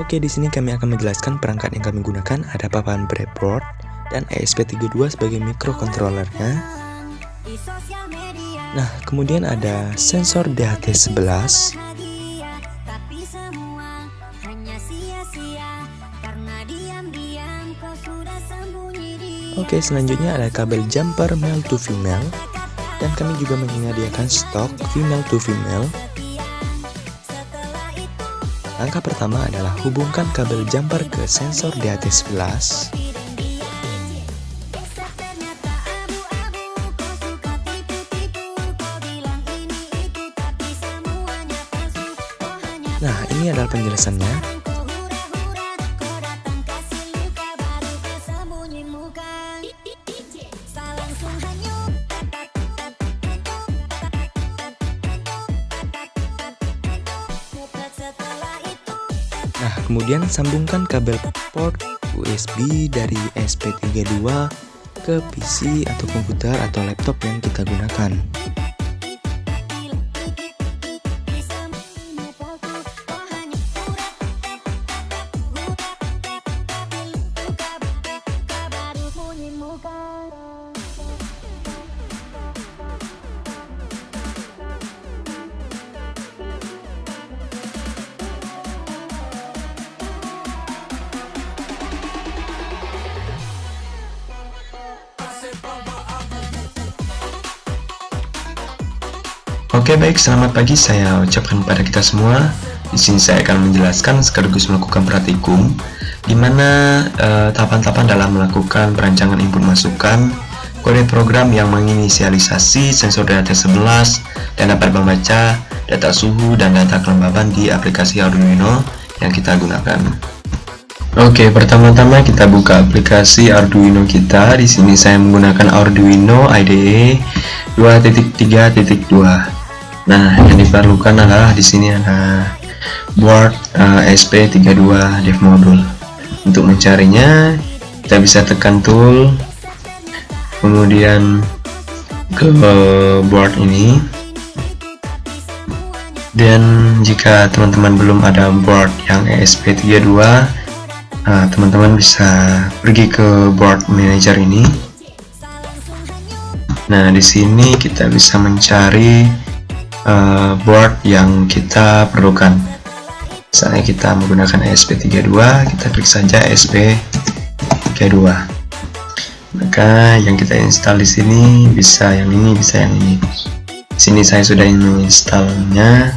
Oke, di sini kami akan menjelaskan perangkat yang kami gunakan. Ada papan breadboard dan ESP32 sebagai microcontrollernya. Nah, kemudian ada sensor DHT11. Oke, selanjutnya ada kabel jumper male to female, dan kami juga menyediakan stok female to female. Langkah pertama adalah hubungkan kabel jumper ke sensor DHT11. Nah, ini adalah penjelasannya. Nah, kemudian sambungkan kabel port USB dari ESP32 ke PC atau komputer atau laptop yang kita gunakan. Oke, baik, selamat pagi saya ucapkan kepada kita semua. Di sini saya akan menjelaskan sekaligus melakukan praktikum di mana tahapan-tahapan dalam melakukan perancangan input masukan kode program yang menginisialisasi sensor DHT11 dan dapat membaca data suhu dan data kelembaban di aplikasi Arduino yang kita gunakan. Oke, pertama-tama kita buka aplikasi Arduino kita. Di sini saya menggunakan Arduino IDE 2.3.2. Nah, yang diperlukan adalah di sini ada board ESP32 dev module. Untuk mencarinya, kita bisa tekan tool, kemudian ke board ini. Dan jika teman-teman belum ada board yang ESP32, teman-teman bisa pergi ke board manager ini. Nah, di sini kita bisa mencari board yang kita perlukan. Misalnya kita menggunakan ESP32, kita klik saja ESP32. Maka yang kita install di sini bisa yang ini, bisa yang ini. Di sini saya sudah menginstalnya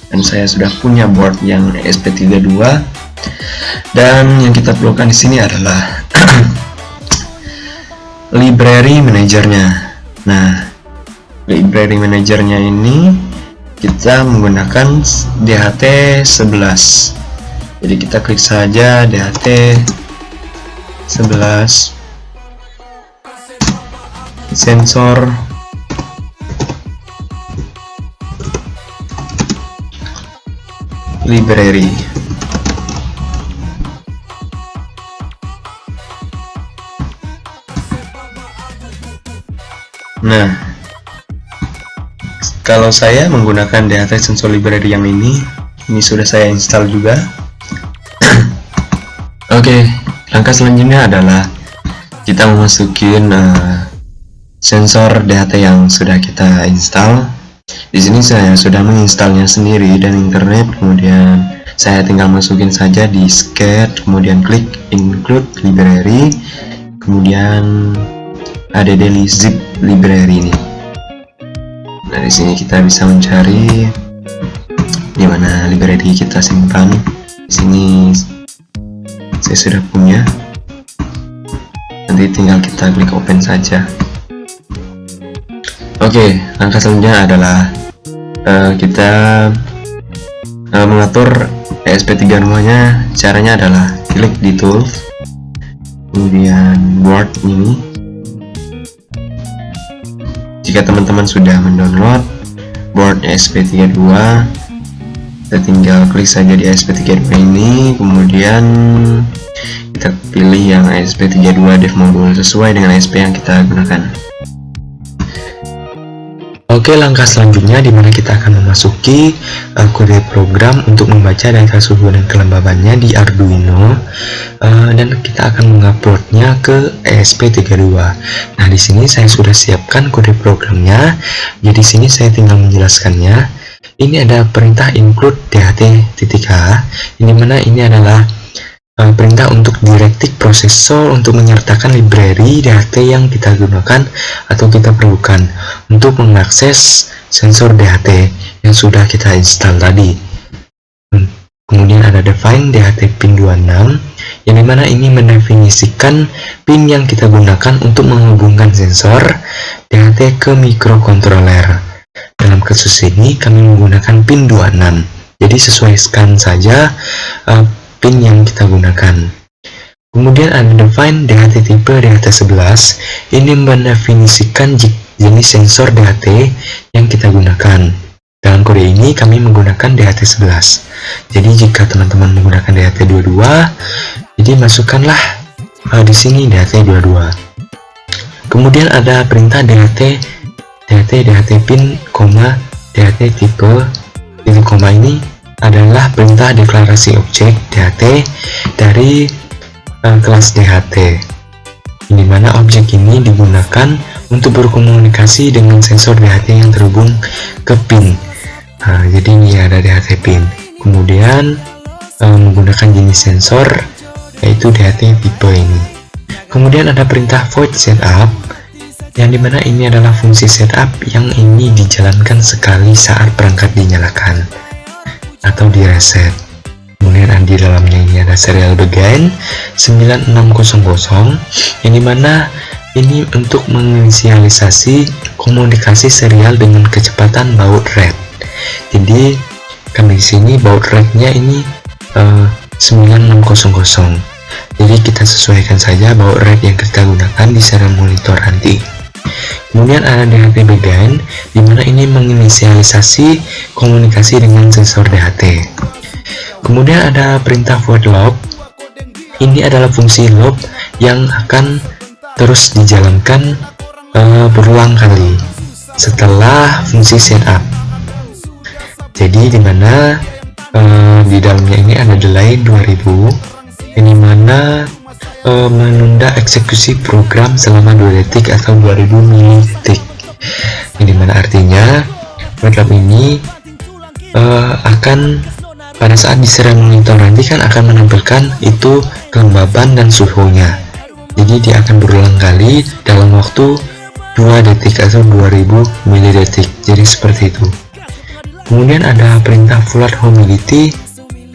dan saya sudah punya board yang ESP32. Dan yang kita perlukan di sini adalah library manajernya. Nah, library manajernya ini kita menggunakan DHT11. Jadi kita klik saja DHT11 sensor library. Nah, kalau saya menggunakan DHT sensor library yang ini sudah saya install juga. Oke, langkah selanjutnya adalah kita memasukin sensor DHT yang sudah kita install. Di sini saya sudah menginstalnya sendiri dan internet, kemudian Saya tinggal masukin saja di sketch, kemudian klik include library, kemudian ada daily zip library ini. Nah, di sini kita bisa mencari di mana library kita simpan. Di sini saya sudah punya. Nanti tinggal kita klik open saja. Oke, langkah selanjutnya adalah kita mengatur ESP32 nya. Caranya adalah klik di tools, kemudian board ini. Jika teman-teman sudah mendownload board ESP32, kita tinggal klik saja di ESP32 ini, kemudian kita pilih yang ESP32 dev module sesuai dengan ESP yang kita gunakan. Oke, langkah selanjutnya dimana kita akan memasuki kode program untuk membaca data suhu dan kelembabannya di Arduino, dan kita akan menguploadnya ke ESP32. Nah, di sini saya sudah siapkan kode programnya. Jadi sini saya tinggal menjelaskannya. Ini ada perintah include DHT.H, yang dimana ini adalah perintah untuk directive prosesor untuk menyertakan library DHT yang kita gunakan atau kita perlukan untuk mengakses sensor DHT yang sudah kita install tadi. Kemudian ada define DHT pin 26, yang dimana ini mendefinisikan pin yang kita gunakan untuk menghubungkan sensor DHT ke microcontroller. Dalam kasus ini kami menggunakan pin 26, jadi sesuaikan saja pin yang kita gunakan. Kemudian ada define DHT tipe DHT11, ini mendefinisikan jenis sensor DHT yang kita gunakan. Dalam kode ini kami menggunakan DHT11. Jadi jika teman-teman menggunakan DHT22, jadi masukkanlah di sini DHT22. Kemudian ada perintah DHT pin, DHT tipe, itu koma ini adalah perintah deklarasi objek DHT dari kelas DHT, di mana objek ini digunakan untuk berkomunikasi dengan sensor DHT yang terhubung ke pin. Nah, jadi ini ada DHT pin. Kemudian menggunakan jenis sensor yaitu DHT tipe ini. Kemudian ada perintah void setup, yang dimana ini adalah fungsi setup yang ini dijalankan sekali saat perangkat dinyalakan atau di reset. Kemudian di dalamnya ini ada serial begin 9600, yang dimana ini untuk menginisialisasi komunikasi serial dengan kecepatan baud rate. Jadi kami di sini baud rate-nya ini 9600. Jadi kita sesuaikan saja baud rate yang kita gunakan di serial monitor nanti. Kemudian ada DHT begin, di mana ini menginisialisasi komunikasi dengan sensor DHT. Kemudian ada perintah void loop. Ini adalah fungsi loop yang akan terus dijalankan berulang kali setelah fungsi setup. Jadi di mana di dalamnya ini ada delay 2000, yang dimana menunda eksekusi program selama 2 detik atau 2000 milidetik. Yang dimana artinya void loop ini akan pada saat di serial monitor nanti kan akan menampilkan itu kelembaban dan suhunya. Jadi dia akan berulang kali dalam waktu 2 detik atau 2000 milidetik. Jadi seperti itu. Kemudian ada perintah float humidity.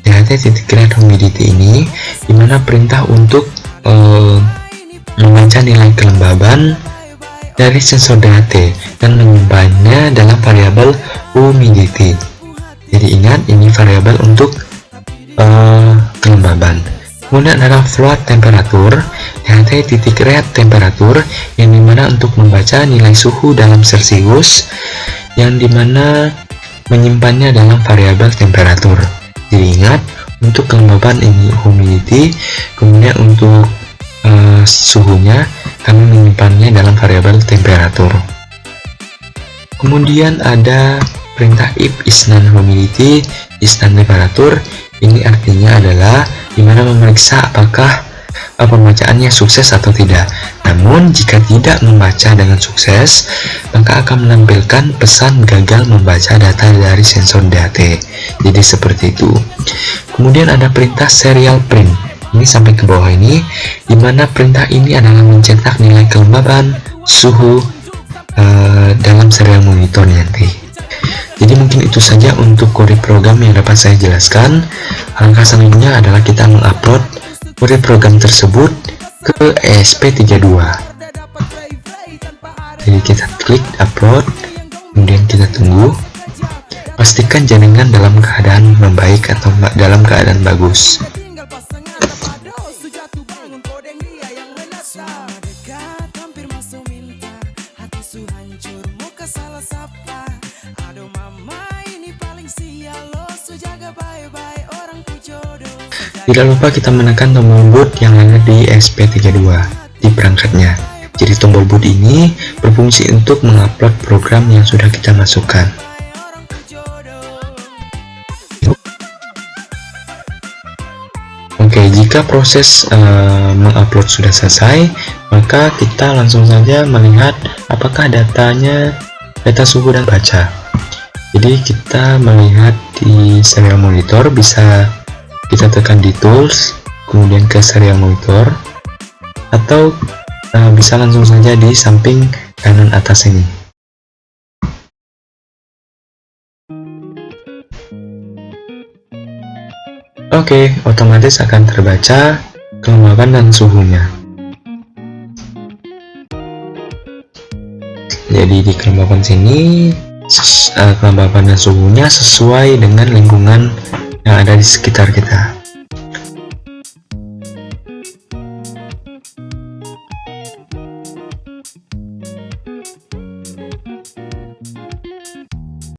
DHT.create humidity ini dimana perintah untuk membaca nilai kelembaban dari sensor DHT dan menyimpannya dalam variabel humidity. Jadi ingat, ini variabel untuk kelembaban. Kemudian ada float temperatur, DHT.read temperatur, yang dimana untuk membaca nilai suhu dalam Celsius, yang dimana menyimpannya dalam variabel temperatur. Jadi ingat, untuk kelembaban ini humidity, kemudian untuk suhunya kami menyimpannya dalam variabel temperatur. Kemudian ada perintah if is non humidity is non temperatur. Ini artinya adalah dimana memeriksa apakah pembacaannya sukses atau tidak. Nah, Namun, jika tidak membaca dengan sukses, maka akan menampilkan pesan gagal membaca data dari sensor DAT. Jadi seperti itu. Kemudian ada perintah serial print. Ini sampai ke bawah ini, di mana perintah ini adalah mencetak nilai kelembaban, suhu dalam serial monitor nanti. Jadi mungkin itu saja untuk kode program yang dapat saya jelaskan. Langkah selanjutnya adalah kita mengupload kode program tersebut ke ESP32. Jadi kita klik upload, kemudian kita tunggu. Pastikan jaringan dalam keadaan membaik atau dalam keadaan bagus. Tidak lupa kita menekan tombol boot yang ada di ESP32 di perangkatnya. Jadi tombol boot ini berfungsi untuk mengupload program yang sudah kita masukkan. Oke, jika proses mengupload sudah selesai, maka kita langsung saja melihat apakah data suhu dan baca. Jadi kita melihat di serial monitor, bisa kita tekan di tools, kemudian ke serial monitor, atau bisa langsung saja di samping kanan atas ini. Oke, otomatis akan terbaca kelembaban dan suhunya. Jadi di kelembaban sini kelembaban dan suhunya sesuai dengan lingkungan yang ada di sekitar kita.